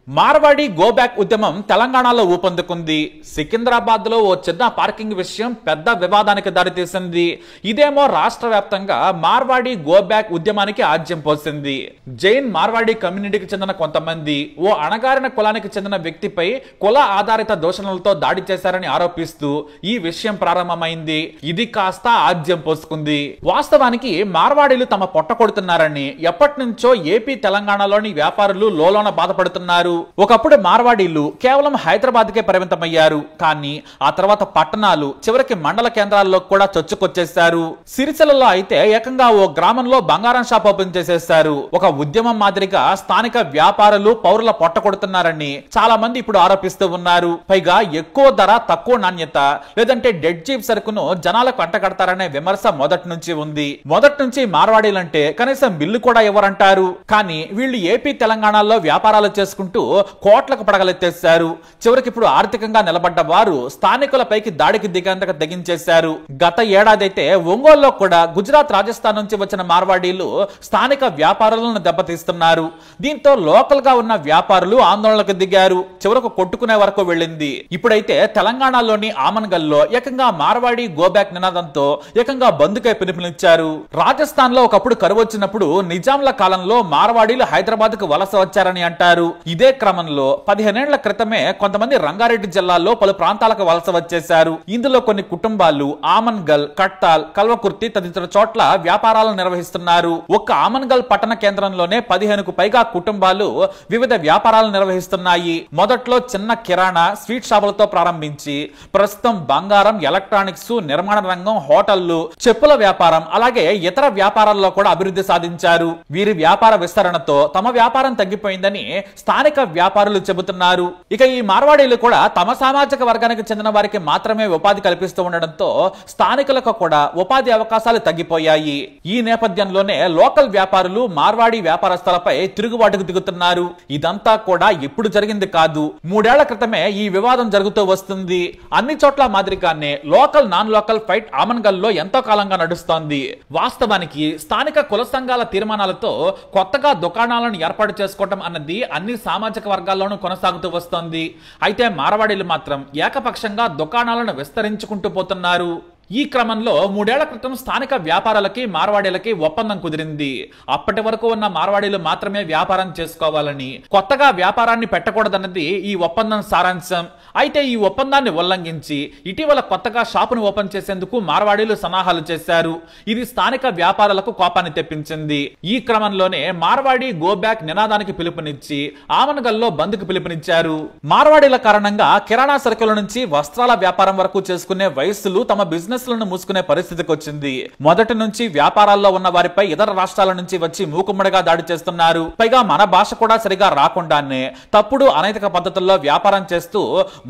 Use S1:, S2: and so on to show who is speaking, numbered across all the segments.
S1: Marwadi go back ఉద్యమం తెలంగాణలో ఊపందుకుంది. సికింద్రాబాద్ లో ఓ చిన్న పార్కింగ్ విషయం పెద్ద వివాదానికి దారితీసింది. ఇదేమో రాష్ట్ర వ్యాప్తంగా మార్వాడి గో బ్యాక్ ఉద్యమానికి ఆజ్యం పోసింది. జైన్ మార్వాడి కమ్యూనిటీకి చెందిన కొంతమంది ఓ అణగారిన కులానికి చెందిన వ్యక్తిపై కుల ఆధారిత దూషణలతో దాడి చేశారని ఆరోపిస్తూ ఈ విషయం ప్రారంభమైంది. ఇది కాస్త ఆజ్యం పోసుకుంది. వాస్తవానికి మార్వాడీలు తమ పొట్ట కొడుతున్నారని ఎప్పటి నుంచో ఏపీ తెలంగాణలోని వ్యాపారులు లోలోన బాధపడుతున్నారు. ఒకప్పుడు మార్వాడీలు కేవలం హైదరాబాద్ కే పరిమితమయ్యారు. కానీ ఆ తర్వాత పట్టణాలు చివరికి మండల కేంద్రాల్లో కూడా చొచ్చుకొచ్చేశారు. సిరిసిల్లలో అయితే ఏకంగా ఓ గ్రామంలో బంగారం షాప్ ఓపెన్ చేసేశారు. ఒక ఉద్యమం మాదిరిగా స్థానిక వ్యాపారులు పౌరుల పొట్ట కొడుతున్నారని చాలా మంది ఇప్పుడు ఆరోపిస్తూ ఉన్నారు. పైగా ఎక్కువ ధర తక్కువ నాణ్యత లేదంటే డెడ్ చీప్ సరుకును జనాలకు అంటగడతారనే విమర్శ మొదటి నుంచి ఉంది. మొదటి నుంచి మార్వాడీలంటే కనీసం బిల్లు కూడా ఇవ్వరంటారు. కానీ వీళ్ళు ఏపీ తెలంగాణలో వ్యాపారాలు చేసుకుంటూ కోట్లకు పడగలెత్తేశారు. చివరికి ఇప్పుడు ఆర్థికంగా నిలబడ్డ వారు స్థానికులపైకి దాడికి దిగేందుకు తెగించేశారు. గత ఏడాదైతే ఒంగోలులో కూడా గుజరాత్, రాజస్థాన్ నుంచి వచ్చిన మార్వాడీలు స్థానిక వ్యాపారులను దెబ్బతీస్తున్నారు. దీంతో లోకల్ గా ఉన్న వ్యాపారులు ఆందోళనకు దిగారు. చివరకు కొట్టుకునే వరకు వెళ్ళింది. ఇప్పుడైతే తెలంగాణలోని ఆమన్గల్లో ఏకంగా మార్వాడి గో బ్యాక్ నినాదంతో ఏకంగా బంద్కై పిలుపునిచ్చారు. రాజస్థాన్ లో ఒకప్పుడు కరువు వచ్చినప్పుడు నిజాంల కాలంలో మార్వాడీలు హైదరాబాద్ కు వలస వచ్చారని అంటారు. ఇదే క్రమంలో 15 ఏళ్ల క్రితమే కొంతమంది రంగారెడ్డి జిల్లాలో పలు ప్రాంతాలకు వలస వచ్చేశారు. ఇందులో కొన్ని కుటుంబాలు ఆమన్గల్, కట్టాల్, కల్వకుర్తి తదితర చోట్ల వ్యాపారాలను నిర్వహిస్తున్నారు. ఒక్క ఆమన్గల్ పట్టణ కేంద్రంలోనే 15కు పైగా కుటుంబాలు వివిధ వ్యాపారాలను నిర్వహిస్తున్నాయి. మొదట్లో చిన్న కిరాణా, స్వీట్ షాపులతో ప్రారంభించి ప్రస్తుతం బంగారం, ఎలక్ట్రానిక్స్, నిర్మాణ రంగం, హోటళ్లు, చెప్పుల వ్యాపారం అలాగే ఇతర వ్యాపారాల్లో కూడా అభివృద్ధి సాధించారు. వీరి వ్యాపార విస్తరణతో తమ వ్యాపారం తగ్గిపోయిందని స్థానిక వ్యాపారులు చెబుతున్నారు. ఇక ఈ మార్వాడీలు కూడా తమ సామాజిక వర్గానికి చెందిన వారికి మాత్రమే ఉపాధి కల్పిస్తూ ఉండడంతో స్థానికులకు కూడా ఉపాధి అవకాశాలు తగ్గిపోయాయి. ఈ నేపథ్యంలోనే లోకల్ వ్యాపారులు మార్వాడి వ్యాపారస్తులపై తిరుగుబాటుకు దిగుతున్నారు. ఇదంతా కూడా ఇప్పుడు జరిగింది కాదు. 3 ఏళ్ల క్రితమే ఈ వివాదం జరుగుతూ వస్తుంది. అన్ని చోట్ల మాదిరిగానే local non local fight Amangal లో ఎంతో కాలంగా నడుస్తోంది. వాస్తవానికి స్థానిక కుల సంఘాల తీర్మానాలతో కొత్తగా దుకాణాలను ఏర్పాటు చేసుకోవడం అన్నది అన్ని సామాజిక వర్గాల్లోనూ కొనసాగుతూ వస్తోంది. అయితే మార్వాడీలు మాత్రం ఏకపక్షంగా దుకాణాలను విస్తరించుకుంటూ పోతున్నారు. ఈ క్రమంలో 3 ఏళ్ల క్రితం స్థానిక వ్యాపారాలకి మార్వాడీలకి ఒప్పందం కుదిరింది. అప్పటి వరకు ఉన్న మార్వాడీలు మాత్రమే వ్యాపారం చేసుకోవాలని, కొత్తగా వ్యాపారాన్ని పెట్టకూడదన్నది ఈ ఒప్పందం సారాంశం. అయితే ఈ ఒప్పందాన్ని ఉల్లంఘించి ఇటీవల కొత్తగా షాపును ఓపెన్ చేసేందుకు మార్వాడీలు సన్నాహాలు చేశారు. ఇది స్థానిక వ్యాపారులకు కోపాన్ని తెప్పించింది. ఈ క్రమంలోనే మార్వాడి గో బ్యాక్ నినాదానికి పిలుపునిచ్చి ఆమన్గల్లో బంద్కు పిలుపునిచ్చారు. మార్వాడీల కారణంగా కిరాణా సరుకుల నుంచి వస్త్రాల వ్యాపారం వరకు చేసుకునే వయస్సులు తమ బిజినెస్ లను మూసుకునే పరిస్థితికి వచ్చింది. మొదటి నుంచి వ్యాపారాల్లో ఉన్న వారిపై ఇతర రాష్ట్రాల నుంచి వచ్చి మూకుమ్మడిగా దాడి చేస్తున్నారు. పైగా మన భాష కూడా సరిగా రాకుండానే తప్పుడు అనైతిక పద్ధతుల్లో వ్యాపారం చేస్తూ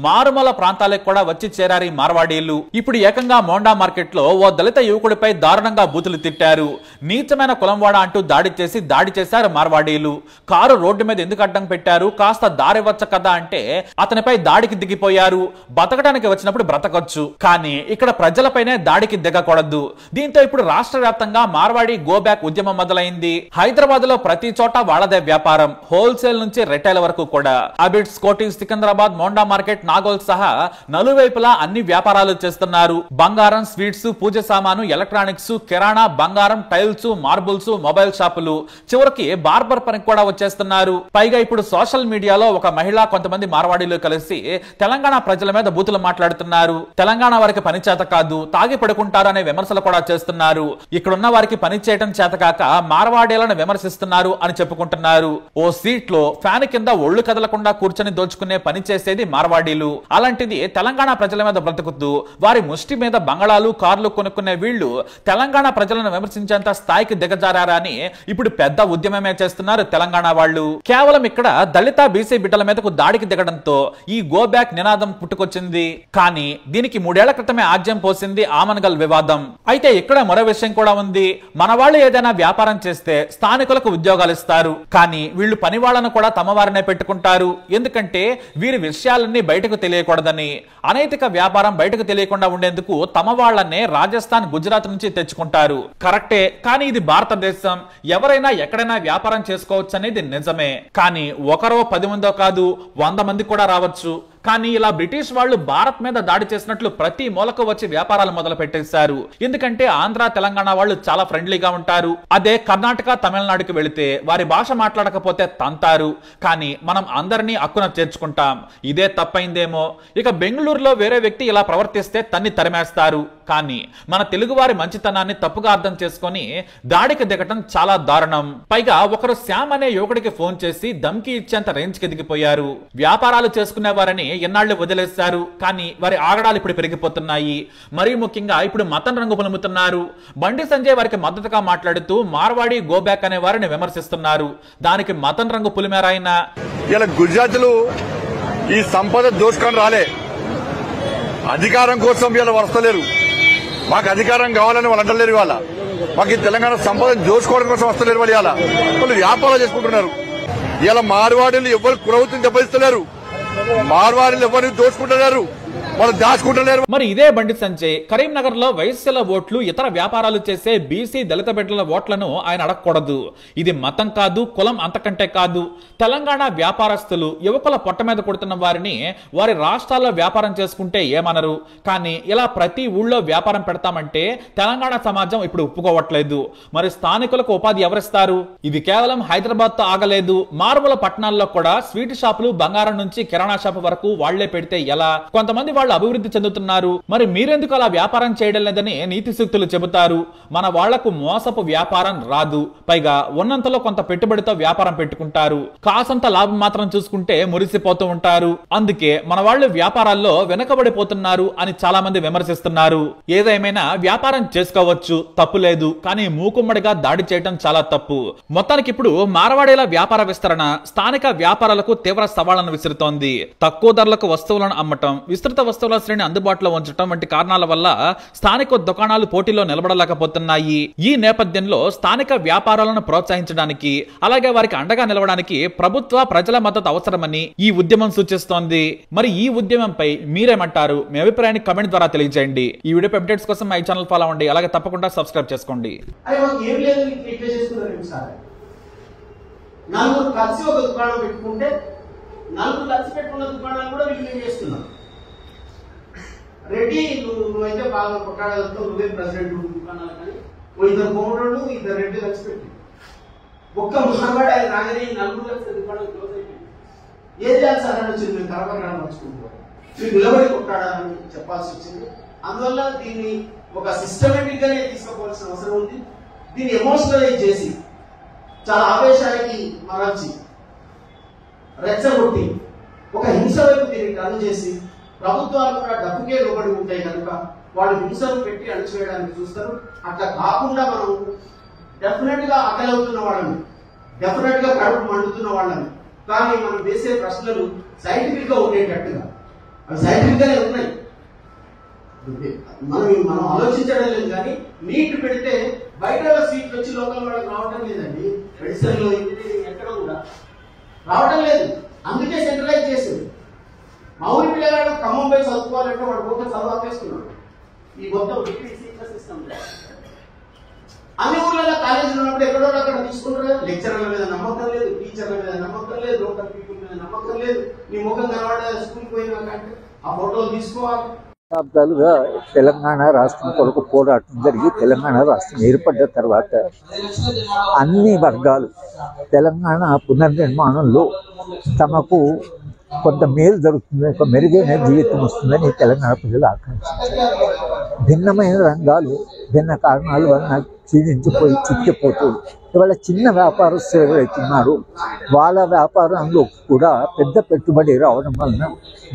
S1: మారుమూల ప్రాంతాలకు కూడా వచ్చి చేరారు మార్వాడీలు. ఇప్పుడు ఏకంగా మోండా మార్కెట్ లో ఓ దళిత యువకుడిపై దారుణంగా బూతులు తిట్టారు. నీచమైన కులంవాడ అంటూ దాడి చేశారు మార్వాడీలు. కారు రోడ్డు మీద ఎందుకు అడ్డం పెట్టారు, కాస్త దారివ్వచ్చు కదా అంటే అతనిపై దాడికి దిగిపోయారు. బతకడానికి వచ్చినప్పుడు బ్రతకొచ్చు, కానీ ఇక్కడ ప్రజలపైనే దాడికి దిగకూడదు. దీంతో ఇప్పుడు రాష్ట్ర వ్యాప్తంగా మార్వాడి గో బ్యాక్ ఉద్యమం మొదలైంది. హైదరాబాద్ లో ప్రతి చోట వాళ్ళదే వ్యాపారం, హోల్సేల్ నుంచి రిటైల్ వరకు కూడా. అబిడ్స్, కోటింగ్, సికింద్రాబాద్, మోండా మార్కెట్, నాగోల్ సహా నలువైపులా అన్ని వ్యాపారాలు చేస్తున్నారు. బంగారం, స్వీట్స్, పూజ సామాను, ఎలక్ట్రానిక్స్, కిరాణా, బంగారం, టైల్స్, మార్బుల్స్, మొబైల్ షాపులు, చివరికి బార్బర్ పనికి కూడా వచ్చేస్తున్నారు. పైగా ఇప్పుడు సోషల్ మీడియాలో ఒక మహిళ, కొంతమంది మార్వాడీలు కలిసి తెలంగాణ ప్రజల మీద బూతులు మాట్లాడుతున్నారు. తెలంగాణ వారికి పని చేత కాదు, తాగి పడుకుంటారు అనే విమర్శలు కూడా చేస్తున్నారు. ఇక్కడున్న వారికి పని చేయడం చేతకాక మార్వాడీలను విమర్శిస్తున్నారు అని చెప్పుకుంటున్నారు. ఓ సీట్ లో ఫ్యాన్ కింద ఒళ్ళు కదలకుండా కూర్చొని దోచుకునే పని చేసేది మార్వాడీలు. అలాంటిది తెలంగాణ ప్రజల మీద బ్రతుకుతూ వారి ముష్టి మీద బంగళాలు, కార్లు కొనుక్కునే వీళ్లు తెలంగాణ ప్రజలను విమర్శించేంత స్థాయికి దిగజారా అని ఇప్పుడు పెద్ద ఉద్యమమే చేస్తున్నారు తెలంగాణ వాళ్ళు. కేవలం ఇక్కడ దళిత, బీసీ బిడ్డల మీదకు దాడికి దిగడంతో ఈ గో బ్యాక్ నినాదం పుట్టుకొచ్చింది. కానీ దీనికి 3 ఏళ్ల క్రితమే ఆజ్యం పోసింది ఆమన్గల్ వివాదం. అయితే ఇక్కడ మరో విషయం కూడా ఉంది. మన వాళ్ళు ఏదైనా వ్యాపారం చేస్తే స్థానికులకు ఉద్యోగాలు ఇస్తారు, కానీ వీళ్ళు పని వాళ్ళను కూడా తమ వారినే పెట్టుకుంటారు. ఎందుకంటే వీరి విషయాలన్నీ బయట బయటకు తెలియకూడదని, అనైతిక వ్యాపారం బయటకు తెలియకుండా ఉండేందుకు తమ వాళ్లనే రాజస్థాన్, గుజరాత్ నుంచి తెచ్చుకుంటారు. కరెక్టే, కానీ ఇది భారతదేశం. ఎవరైనా ఎక్కడైనా వ్యాపారం చేసుకోవచ్చు అనేది నిజమే. కానీ ఒకరో 10 మందో కాదు, 100 మంది కూడా రావచ్చు. కానీ ఇలా బ్రిటిష్ వాళ్ళు భారత్ మీద దాడి చేసినట్లు ప్రతి మూలకు వచ్చి వ్యాపారాలు మొదలు పెట్టేశారు. ఎందుకంటే ఆంధ్ర, తెలంగాణ వాళ్ళు చాలా ఫ్రెండ్లీగా ఉంటారు. అదే కర్ణాటక, తమిళనాడుకి వెళితే వారి భాష మాట్లాడకపోతే తంతారు. కానీ మనం అందరినీ అక్కున చేర్చుకుంటాం. ఇదే తప్పైందేమో. ఇక బెంగళూరులో వేరే వ్యక్తి ఇలా ప్రవర్తిస్తే తన్ని తరిమేస్తారు. కానీ మన తెలుగు వారి మంచితనాన్ని తప్పుగా అర్థం చేసుకొని దాడికి దిగటం చాలా దారుణం. పైగా ఒకరు శ్యామ్ అనే యువకుడికి ఫోన్ చేసి ధమ్కి ఇచ్చేంత రేంజ్ కి దిగిపోయారు. వ్యాపారాలు చేసుకునే వారిని ఎన్నాళ్ళు వదిలేశారు. కానీ వారి ఆగడాలు ఇప్పుడు పెరిగిపోతున్నాయి. మరీ ముఖ్యంగా ఇప్పుడు మతం రంగు పులుముతున్నారు. బండి సంజయ్ వారికి మద్దతుగా మాట్లాడుతూ మార్వాడి గోబ్యాక్ అనే వారిని విమర్శిస్తున్నారు. దానికి మతం రంగు పులిమేరాయన.
S2: ఇలా గుజరాత్లు ఈ సంపద దోచుకొని రాలే, అధికారం కోసం వీళ్ళు వస్తలేరు. మాకు అధికారం కావాలని వాళ్ళు అంటలేరు. ఇవాళ మాకు ఈ తెలంగాణ సంపదను దోచుకోవడం కోసం వస్తలేరు. వాళ్ళు ఇవాళ వాళ్ళు వ్యాపారాలు చేసుకుంటున్నారు. ఇలా మార్వాడీలు ఎవరు కురవుతుంది దెబ్బతిస్తలేరు. మార్వాడీలు ఎవరిని దోచుకుంటున్నారు, వాళ్ళు దాచుకుంటలేరు.
S1: మరి ఇదే బండి సంజయ్ కరీంనగర్ లో వైశ్యుల ఓట్లు, ఇతర వ్యాపారాలు చేసే బీసీ దళిత బిడ్డల ఓట్లను ఆయన అడగకూడదు. ఇది మతం కాదు, కులం అంతకంటే కాదు. తెలంగాణ వ్యాపారస్తులు యువకుల పొట్ట మీద కొడుతున్న వారిని వారి రాష్ట్రాల్లో వ్యాపారం చేసుకుంటే ఏమనరు. కానీ ఇలా ప్రతి ఊళ్ళో వ్యాపారం పెడతామంటే తెలంగాణ సమాజం ఇప్పుడు ఒప్పుకోవట్లేదు. మరి స్థానికులకు ఉపాధి ఎవరిస్తారు? ఇది కేవలం హైదరాబాద్ తో ఆగలేదు. మారుమూల పట్టణాల్లో కూడా స్వీట్ షాపులు, బంగారం నుంచి కిరాణా షాపు వరకు వాళ్లే పెడితే ఎలా? కొంతమంది వాళ్ళు అభివృద్ధి చెందుతున్నారు. మరి మీరెందుకు అలా వ్యాపారం చేయడం లేదని నీతి సూక్తులు చెబుతారు. మన వాళ్లకు మోసపు వ్యాపారం రాదు. పైగా ఉన్నంతలో కొంత పెట్టుబడితో వ్యాపారం పెట్టుకుంటారు. కాసంత లాభం మాత్రం చూసుకుంటే మురిసిపోతూ ఉంటారు. అందుకే మన వాళ్ళు వ్యాపారాల్లో వెనకబడిపోతున్నారు అని చాలా మంది విమర్శిస్తున్నారు. ఏదేమైనా వ్యాపారం చేసుకోవచ్చు, తప్పు లేదు. కానీ మూకుమ్మడిగా దాడి చేయడం చాలా తప్పు. మొత్తానికి ఇప్పుడు మార్వాడీల వ్యాపార విస్తరణ స్థానిక వ్యాపారాలకు తీవ్ర సవాళ్లను విసురుతోంది. తక్కువ ధరలకు వస్తువులను అమ్మటం, విస్తృత వస్తువుల శ్రేణి అందుబాటులో ఉంచడం వంటి కారణాల వల్ల స్థానిక దుకాణాలు పోటీలో నిలబడలేకపోతున్నాయి. ఈ నేపథ్యంలో స్థానిక వ్యాపారాలను ప్రోత్సహించడానికి, అలాగే వారికి అండగా నిలవడానికి ప్రభుత్వ, ప్రజల మద్దతు అవసరమని ఈ ఉద్యమం సూచిస్తోంది. మరి ఈ ఉద్యమంపై మీరేమంటారు? మీ అభిప్రాయాన్ని కమెంట్ ద్వారా తెలియజేయండి. ఈ వీడియో అప్డేట్స్ కోసం మా ఛానల్ ఫాలో అవ్వండి. అలాగే తప్పకుండా సబ్స్క్రైబ్ చేసుకోండి.
S3: నలుగురు కలిసి ఒక దుకాణం పెట్టుకుంటే నలుగురు కలిసి పెట్టుకున్న దుకాణాలు కూడా విలీనం చేస్తున్నాం. రెడ్డి నువ్వైతే బాగా కొట్టాడలతో నువ్వే ప్రెసిడెంట్ దుకాణాలు, కానీ ఇద్దరు కోమరుడు, ఇద్దరు రెడ్డి కలిసి పెట్టి ఒక్క ముసలివాడు ఆయన రాగానే నలుగురు కలిసి దుకాణాలు క్లోజ్ అయిపోయింది. ఏం చేయాలి సార్ అని వచ్చింది. మేము కరపగ్రామం వచ్చుకుంటున్నాం, మీరు నిలబడి కొట్టాడని చెప్పాల్సి వచ్చింది. అందువల్ల దీన్ని ఒక సిస్టమేటిక్ గానే తీసుకోవాల్సిన అవసరం ఉంది. దీన్ని ఎమోషనలైజ్ చేసి చాలా ఆవేశానికి మరల్చి రెచ్చగొట్టి ఒక హింస వైపు దీన్ని టర్న్ చేసి ప్రభుత్వాలు కూడా డబ్బుకే లోబడి ఉంటాయి కనుక వాళ్ళు హింసను పెట్టి అణచివేయడానికి చూస్తారు. అట్లా కాకుండా మనం డెఫినెట్ గా ఆకలవుతున్న వాళ్ళని, డెఫినెట్ గా కడుపు మండుతున్న వాళ్ళని, కానీ మనం వేసే ప్రశ్నలు సైంటిఫిక్ గా ఉండేటట్టుగా, అవి సైంటిఫిక్ గానే ఉన్నాయి. మనం ఆలోచించడం లేదు. కానీ నీట్ పెడితే బయట సీట్లు వచ్చి లోకల్ వాళ్ళకి రావడం లేదండి. మెడిసిన్ లో ఎక్కడ కూడా రావడం లేదు. అందుకే సెంట్రలైజ్ చేసింది. మా ఊరి పిల్లగాడు ఖమ్మం పోయి చదువుకోవాలంటే వాడు ఒక చదువుకేస్తున్నాడు. ఈ మొత్తం సిస్టమ్ అన్ని ఊర్లలో కాలేజీలు ఉన్నప్పుడు ఎక్కడో అక్కడ తీసుకుంటారు. లెక్చరర్ల మీద నమ్మకం లేదు, టీచర్ల మీద నమ్మకం లేదు, లోకల్ పీపుల్ మీద నమ్మకం లేదు. నీ ముఖం కనబడ స్కూల్కి పోయినాకంటే ఆ ఫోటోలు తీసుకోవాలి.
S4: దశాబ్దాలుగా తెలంగాణ రాష్ట్రం కొరకు పోరాటం జరిగి తెలంగాణ రాష్ట్రం ఏర్పడ్డ తర్వాత అన్ని వర్గాలు తెలంగాణ పునర్నిర్మాణంలో తమకు కొంత మేలు జరుగుతుంది, ఒక మెరుగైన జీవితం వస్తుందని తెలంగాణ ప్రజలు ఆకాంక్షించారు. భిన్నమైన రంగాలు భిన్న కారణాల వలన క్షీణించిపోయి చిక్కిపోతూ ఇవాళ చిన్న వ్యాపారస్తులు ఎవరైతున్నారో వాళ్ళ వ్యాపారంలో కూడా పెద్ద పెట్టుబడి రావడం వలన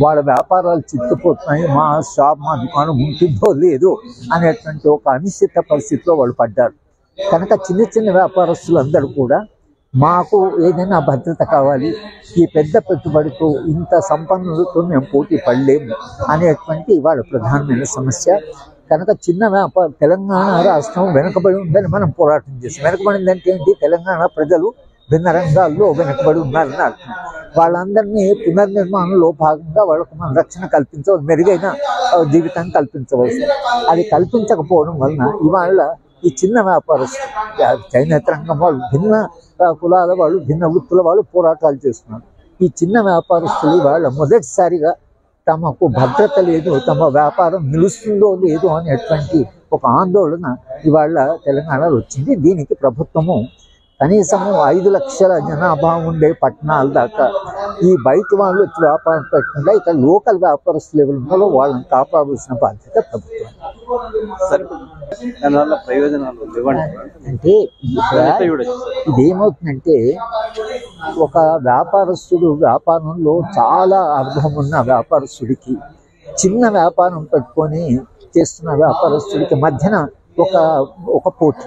S4: వాళ్ళ వ్యాపారాలు చిక్కిపోతున్నాయి. మా షాప్, మా దుకాణం ఉంటుందో లేదో అనేటువంటి ఒక అనిశ్చిత పరిస్థితిలో వాళ్ళు పడ్డారు. కనుక చిన్న చిన్న వ్యాపారస్తులందరూ కూడా మాకు ఏదైనా భద్రత కావాలి, ఈ పెద్ద పెట్టుబడితో ఇంత సంపన్నులతో మేము పోటీ పడలేము అనేటువంటి వాళ్ళ ప్రధానమైన సమస్య. కనుక చిన్న వ్యాపారం తెలంగాణ రాష్ట్రం వెనుకబడి ఉందని మనం పోరాటం చేస్తాం. వెనుకబడిందంటే ఏంటి? తెలంగాణ ప్రజలు భిన్న రంగాల్లో వెనుకబడి ఉన్నారని అర్థం. వాళ్ళందరినీ పునర్నిర్మాణంలో భాగంగా వాళ్ళకు మనం రక్షణ కల్పించవచ్చు, మెరుగైన జీవితాన్ని కల్పించవచ్చు. అది కల్పించకపోవడం వలన ఇవాళ ఈ చిన్న వ్యాపారస్తులు, చేనేత రంగం వాళ్ళు, భిన్న కులాల వాళ్ళు, భిన్న వృత్తుల వాళ్ళు పోరాటాలు చేస్తున్నారు. ఈ చిన్న వ్యాపారస్తులు ఇవాళ మొదటిసారిగా తమకు భద్రత లేదు, తమ వ్యాపారం నిలుస్తుందో లేదో అనేటువంటి ఒక ఆందోళన ఇవాళ తెలంగాణలో వచ్చింది. దీనికి ప్రభుత్వము కనీసము 5 లక్షల జనాభా ఉండే పట్టణాల దాకా ఈ బయట వాళ్ళు వచ్చి వ్యాపారం పెట్టకుండా ఇక లోకల్ వ్యాపారస్తులు ఎవరు ఉన్నారో వాళ్ళని కాపాడాల్సిన బాధ్యత ప్రభుత్వం. అంటే ఇదేమవుతుందంటే ఒక వ్యాపారస్తుడు వ్యాపారంలో చాలా అర్థం ఉన్న వ్యాపారస్తుడికి, చిన్న వ్యాపారం పెట్టుకొని చేస్తున్న వ్యాపారస్తుడికి మధ్యన ఒక పోటీ.